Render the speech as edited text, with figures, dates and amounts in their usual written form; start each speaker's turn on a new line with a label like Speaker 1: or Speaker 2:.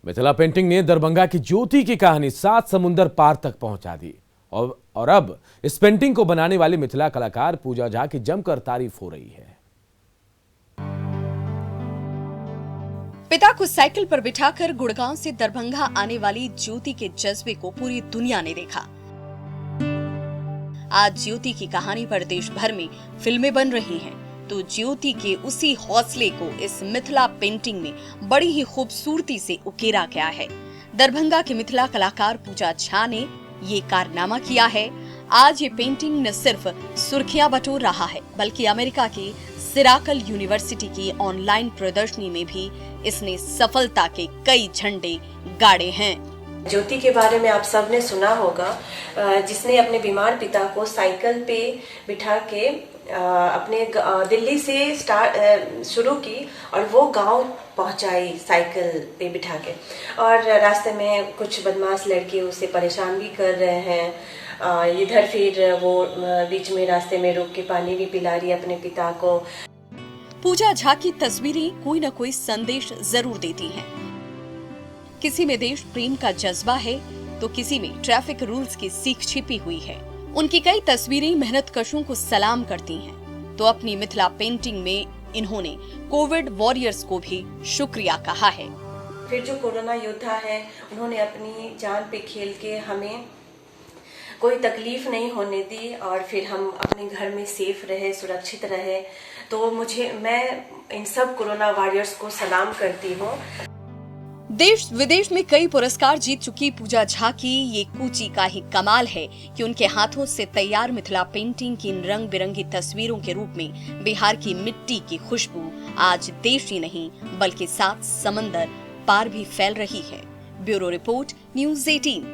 Speaker 1: Mithila painting ने दरभंगा की ज्योति की कहानी 7 समुंदर पार तक पहुंचा दी और अब इस पेंटिंग को बनाने वाली मिथिला कलाकार पूजा झा की जमकर तारीफ हो रही है।
Speaker 2: पिता को साइकिल पर बिठाकर गुड़गांव से दरभंगा आने वाली ज्योति के जज्बे को पूरी दुनिया ने देखा। आज ज्योति की कहानी पर देश भर में फिल्में बन रही हैं, तो ज्योति के उसी हौसले को इस मिथिला पेंटिंग में बड़ी ही खूबसूरती से उकेरा गया है। दरभंगा के मिथिला कलाकार पूजा झा ने ये कारनामा किया है। आज ये पेंटिंग न सिर्फ सुर्खियां बटोर रहा है, बल्कि अमेरिका की सिराकल यूनिवर्सिटी की ऑनलाइन प्रदर्शनी में भी इसने सफलता के कई झंडे गाड़े हैं।
Speaker 3: ज्योति के बारे में आप सबने सुना होगा, जिसने अपने बीमार पिता को साइकिल पे बिठा के अपने दिल्ली से शुरू की और वो गांव पहुंचाई साइकिल पे बिठा के। और रास्ते में कुछ बदमाश लड़के उसे परेशान भी कर रहे हैं। इधर फिर वो बीच में रास्ते में रोक के पानी भी पिला रही अपने पिता को।
Speaker 2: पूजा झा की तस्वीरें कोई न कोई संदेश जरूर देती हैं। किसी में देश प्रेम का जज्बा है तो किसी में ट्रैफिक रूल्स की सीख छिपी हुई है। उनकी कई तस्वीरें मेहनतकशों को सलाम करती हैं, तो अपनी मिथिला पेंटिंग में इन्होंने कोविड वॉरियर्स को भी शुक्रिया कहा है।
Speaker 3: फिर जो कोरोना योद्धा है, उन्होंने अपनी जान पे खेल के हमें कोई तकलीफ नहीं होने दी और फिर हम अपने घर में सेफ रहे, सुरक्षित रहे। तो मैं इन सब कोरोना वॉरियर्स को सलाम करती हूँ।
Speaker 2: देश विदेश में कई पुरस्कार जीत चुकी पूजा झा की ये कूची का ही कमाल है कि उनके हाथों से तैयार मिथिला पेंटिंग की इन रंग बिरंगी तस्वीरों के रूप में बिहार की मिट्टी की खुशबू आज देश ही नहीं बल्कि 7 समंदर पार भी फैल रही है। Bureau report, news 18।